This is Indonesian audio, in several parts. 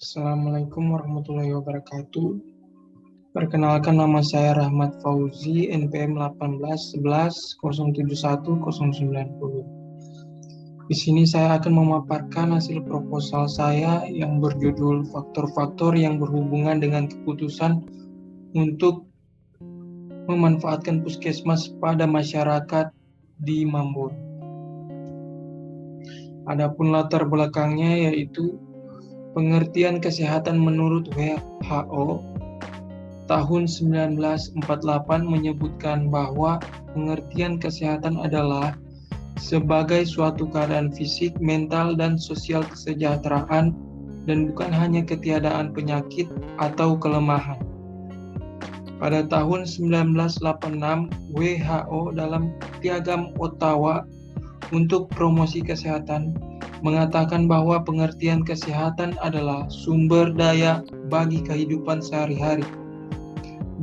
Assalamualaikum warahmatullahi wabarakatuh. Perkenalkan, nama saya Rahmat Fauzi, NPM 1811071090. Di sini saya akan memaparkan hasil proposal saya yang berjudul faktor-faktor yang berhubungan dengan keputusan untuk memanfaatkan puskesmas pada masyarakat di Mamboro. Adapun latar belakangnya yaitu pengertian kesehatan menurut WHO tahun 1948 menyebutkan bahwa pengertian kesehatan adalah sebagai suatu keadaan fisik, mental, dan sosial kesejahteraan dan bukan hanya ketiadaan penyakit atau kelemahan. Pada tahun 1986, WHO dalam Piagam Ottawa untuk Promosi Kesehatan mengatakan bahwa pengertian kesehatan adalah sumber daya bagi kehidupan sehari-hari,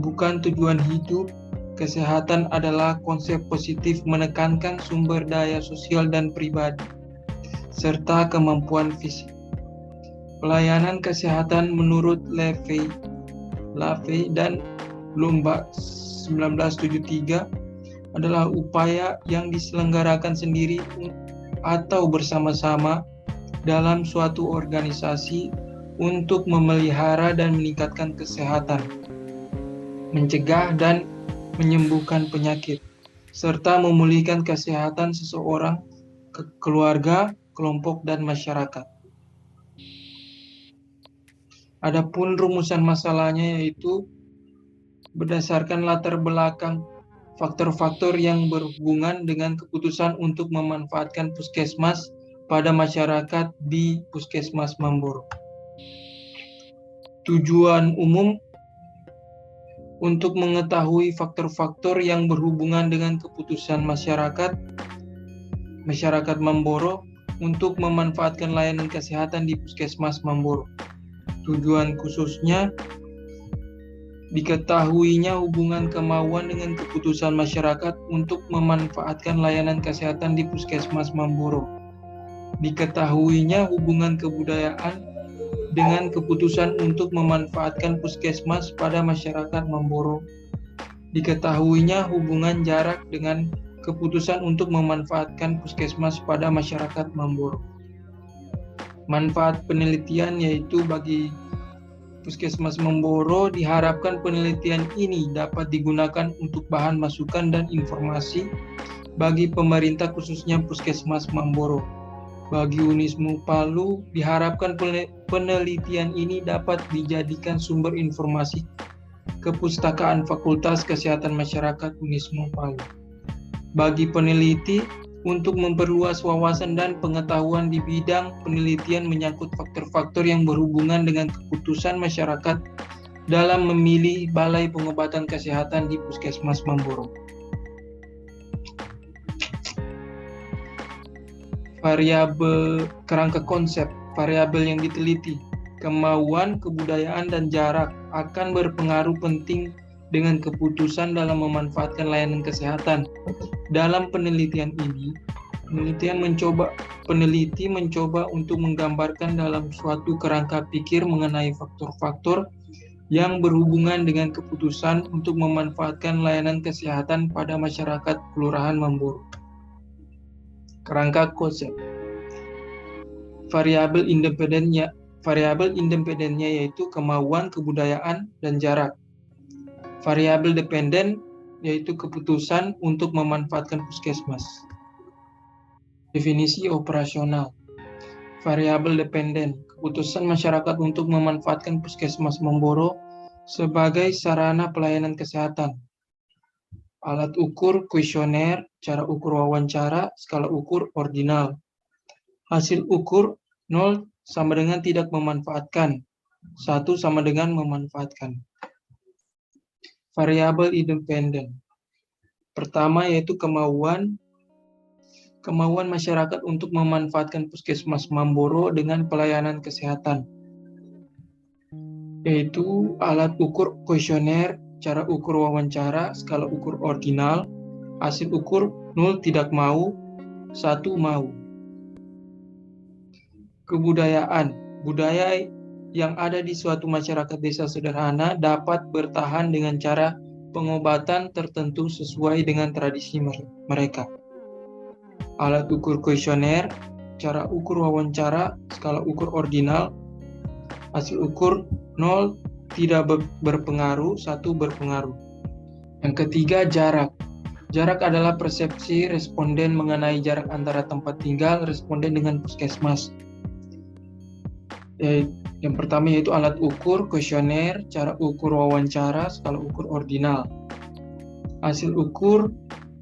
bukan tujuan hidup. Kesehatan adalah konsep positif menekankan sumber daya sosial dan pribadi, serta kemampuan fisik. Pelayanan kesehatan menurut Lavey dan Lombard 1973 adalah upaya yang diselenggarakan sendiri atau bersama-sama dalam suatu organisasi untuk memelihara dan meningkatkan kesehatan, mencegah dan menyembuhkan penyakit, serta memulihkan kesehatan seseorang, keluarga, kelompok, dan masyarakat. Adapun rumusan masalahnya yaitu berdasarkan latar belakang faktor-faktor yang berhubungan dengan keputusan untuk memanfaatkan puskesmas pada masyarakat di Puskesmas Mamboro. Tujuan umum untuk mengetahui faktor-faktor yang berhubungan dengan keputusan masyarakat Mamboro untuk memanfaatkan layanan kesehatan di Puskesmas Mamboro. Tujuan khususnya diketahuinya hubungan kemauan dengan keputusan masyarakat untuk memanfaatkan layanan kesehatan di Puskesmas Mamboro. Diketahuinya hubungan kebudayaan dengan keputusan untuk memanfaatkan puskesmas pada masyarakat Mamboro. Diketahuinya hubungan jarak dengan keputusan untuk memanfaatkan puskesmas pada masyarakat Mamboro. Manfaat penelitian yaitu bagi Puskesmas Mamboro diharapkan penelitian ini dapat digunakan untuk bahan masukan dan informasi bagi pemerintah khususnya Puskesmas Mamboro. Bagi Unismu Palu diharapkan penelitian ini dapat dijadikan sumber informasi kepustakaan Fakultas Kesehatan Masyarakat Unismu Palu. Bagi peneliti untuk memperluas wawasan dan pengetahuan di bidang penelitian menyangkut faktor-faktor yang berhubungan dengan keputusan masyarakat dalam memilih balai pengobatan kesehatan di Puskesmas Mamboro. Variabel kerangka konsep, variabel yang diteliti, kemauan, kebudayaan, dan jarak akan berpengaruh penting dengan keputusan dalam memanfaatkan layanan kesehatan. Dalam penelitian ini, peneliti mencoba untuk menggambarkan dalam suatu kerangka pikir mengenai faktor-faktor yang berhubungan dengan keputusan untuk memanfaatkan layanan kesehatan pada masyarakat Kelurahan Mamboro. Kerangka konsep. Variabel independennya yaitu kemauan, kebudayaan, dan jarak. Variabel dependen yaitu keputusan untuk memanfaatkan puskesmas. Definisi operasional. Variabel dependen, keputusan masyarakat untuk memanfaatkan Puskesmas Mamboro sebagai sarana pelayanan kesehatan. Alat ukur kuesioner, cara ukur wawancara, skala ukur ordinal. Hasil ukur 0 sama dengan tidak memanfaatkan, 1 sama dengan memanfaatkan. Variabel independen. Pertama yaitu kemauan masyarakat untuk memanfaatkan Puskesmas Mamboro dengan pelayanan kesehatan, yaitu alat ukur kuesioner, cara ukur wawancara, skala ukur ordinal. Hasil ukur 0 tidak mau, 1 mau. Kebudayaan. yang ada di suatu masyarakat desa sederhana dapat bertahan dengan cara pengobatan tertentu sesuai dengan tradisi mereka. Alat ukur kuesioner, cara ukur wawancara, skala ukur ordinal, hasil ukur 0 tidak berpengaruh, 1 berpengaruh. Yang ketiga, jarak. Jarak adalah persepsi responden mengenai jarak antara tempat tinggal responden dengan puskesmas. Yang pertama yaitu alat ukur kuesioner, cara ukur wawancara, skala ukur ordinal. Hasil ukur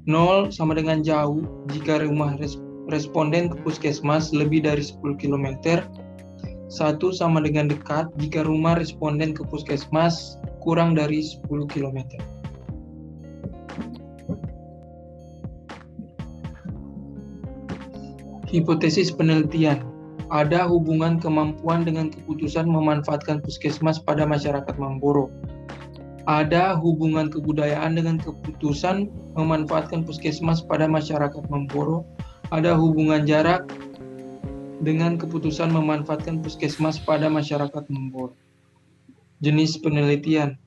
0 sama dengan jauh jika rumah responden ke puskesmas lebih dari 10 km. 1 sama dengan dekat jika rumah responden ke puskesmas kurang dari 10 km. Hipotesis penelitian. Ada hubungan kemampuan dengan keputusan memanfaatkan puskesmas pada masyarakat Mamboro. Ada hubungan kebudayaan dengan keputusan memanfaatkan puskesmas pada masyarakat Mamboro. Ada hubungan jarak dengan keputusan memanfaatkan puskesmas pada masyarakat Mamboro. Jenis penelitian.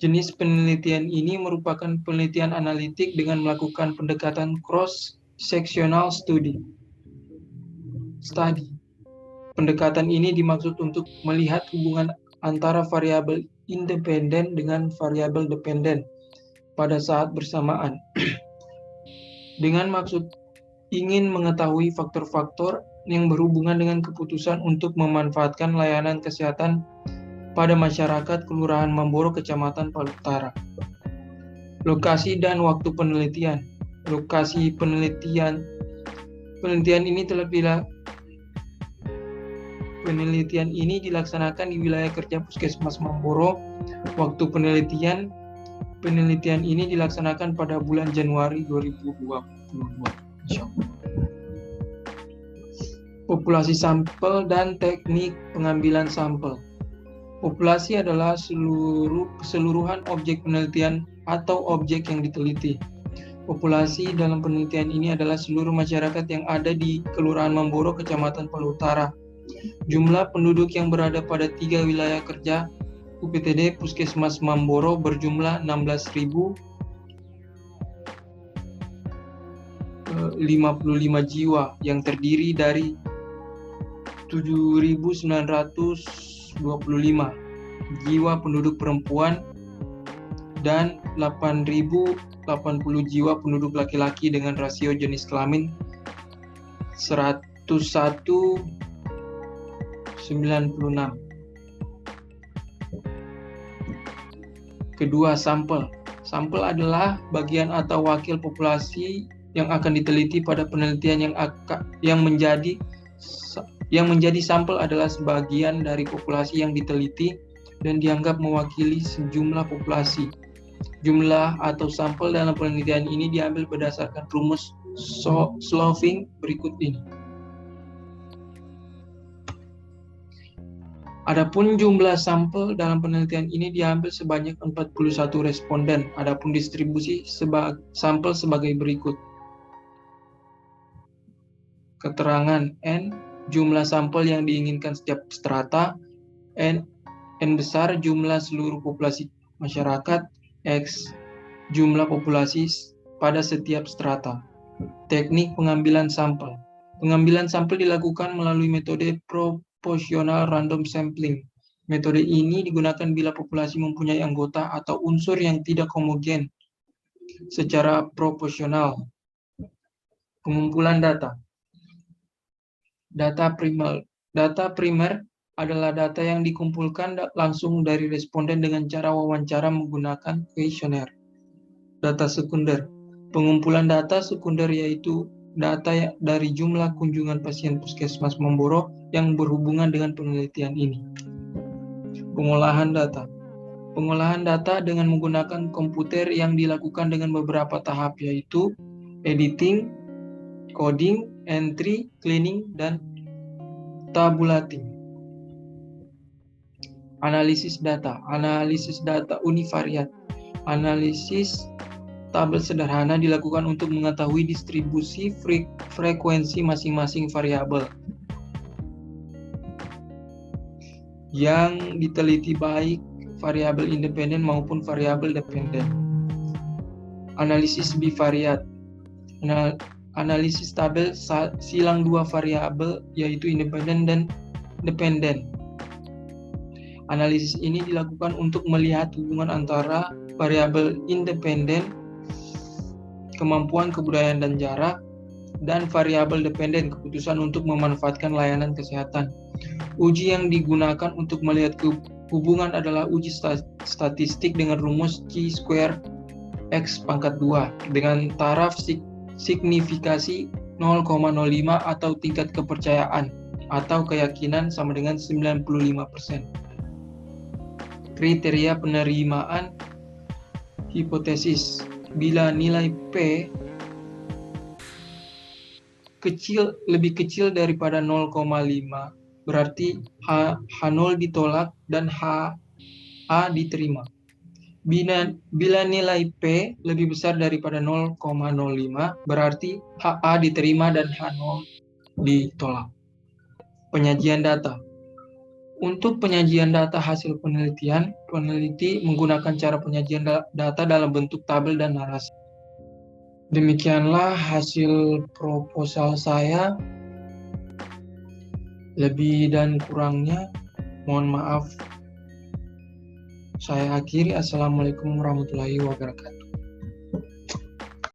Jenis penelitian ini merupakan penelitian analitik dengan melakukan pendekatan cross-sectional study. Pendekatan ini dimaksud untuk melihat hubungan antara variabel independen dengan variabel dependen pada saat bersamaan. Dengan maksud ingin mengetahui faktor-faktor yang berhubungan dengan keputusan untuk memanfaatkan layanan kesehatan pada masyarakat Kelurahan Mamboro, Kecamatan Palu Utara. Lokasi dan waktu penelitian. Lokasi penelitian ini dilaksanakan di wilayah kerja Puskesmas Mamboro. Waktu penelitian ini dilaksanakan pada bulan Januari 2022. Populasi sampel dan teknik pengambilan sampel. Populasi adalah keseluruhan objek penelitian atau objek yang diteliti. Populasi dalam penelitian ini adalah seluruh masyarakat yang ada di Kelurahan Mamboro, Kecamatan Palu Utara. Jumlah penduduk yang berada pada 3 wilayah kerja UPTD Puskesmas Mamboro berjumlah 16.055 jiwa yang terdiri dari 7.925 jiwa penduduk perempuan dan 8.080 jiwa penduduk laki-laki dengan rasio jenis kelamin 101:96. Kedua, sampel. Sampel adalah bagian atau wakil populasi yang akan diteliti pada penelitian yang menjadi sampel adalah sebagian dari populasi yang diteliti dan dianggap mewakili sejumlah populasi. Jumlah atau sampel dalam penelitian ini diambil berdasarkan rumus Sloving berikut ini. Adapun jumlah sampel dalam penelitian ini diambil sebanyak 41 responden. Adapun distribusi sampel sebagai berikut. Keterangan N, jumlah sampel yang diinginkan setiap strata. N besar, jumlah seluruh populasi masyarakat. X, jumlah populasi pada setiap strata. Teknik pengambilan sampel. Pengambilan sampel dilakukan melalui metode proportional random sampling. Metode ini digunakan bila populasi mempunyai anggota atau unsur yang tidak homogen secara proporsional. Pengumpulan data. Data primer adalah data yang dikumpulkan langsung dari responden dengan cara wawancara menggunakan kuesioner. Data sekunder. Pengumpulan data sekunder yaitu data dari jumlah kunjungan pasien Puskesmas Mamboro yang berhubungan dengan penelitian ini. Pengolahan data. Pengolahan data dengan menggunakan komputer yang dilakukan dengan beberapa tahap yaitu editing, coding, entry, cleaning, dan tabulating. Analisis data. Analisis data univariat. Analisis tabel sederhana dilakukan untuk mengetahui distribusi frekuensi masing-masing variabel. yang diteliti baik variabel independen maupun variabel dependen. Analisis bivariat. Analisis tabel silang dua variabel yaitu independen dan dependen. Analisis ini dilakukan untuk melihat hubungan antara variabel independen, kemampuan kebudayaan dan jarak, dan variabel dependen, keputusan untuk memanfaatkan layanan kesehatan. Uji yang digunakan untuk melihat hubungan adalah uji statistik dengan rumus Chi² X pangkat 2 dengan taraf signifikasi 0,05 atau tingkat kepercayaan atau keyakinan sama dengan 95%. Kriteria penerimaan hipotesis. Bila nilai P lebih kecil daripada 0,5, berarti H0 ditolak dan HA diterima. Bila nilai P lebih besar daripada 0,05, berarti HA diterima dan H0 ditolak. Penyajian data. Untuk penyajian data hasil penelitian, peneliti menggunakan cara penyajian data dalam bentuk tabel dan narasi. Demikianlah hasil proposal saya. Lebih dan kurangnya mohon maaf. Saya akhiri. Assalamualaikum warahmatullahi wabarakatuh.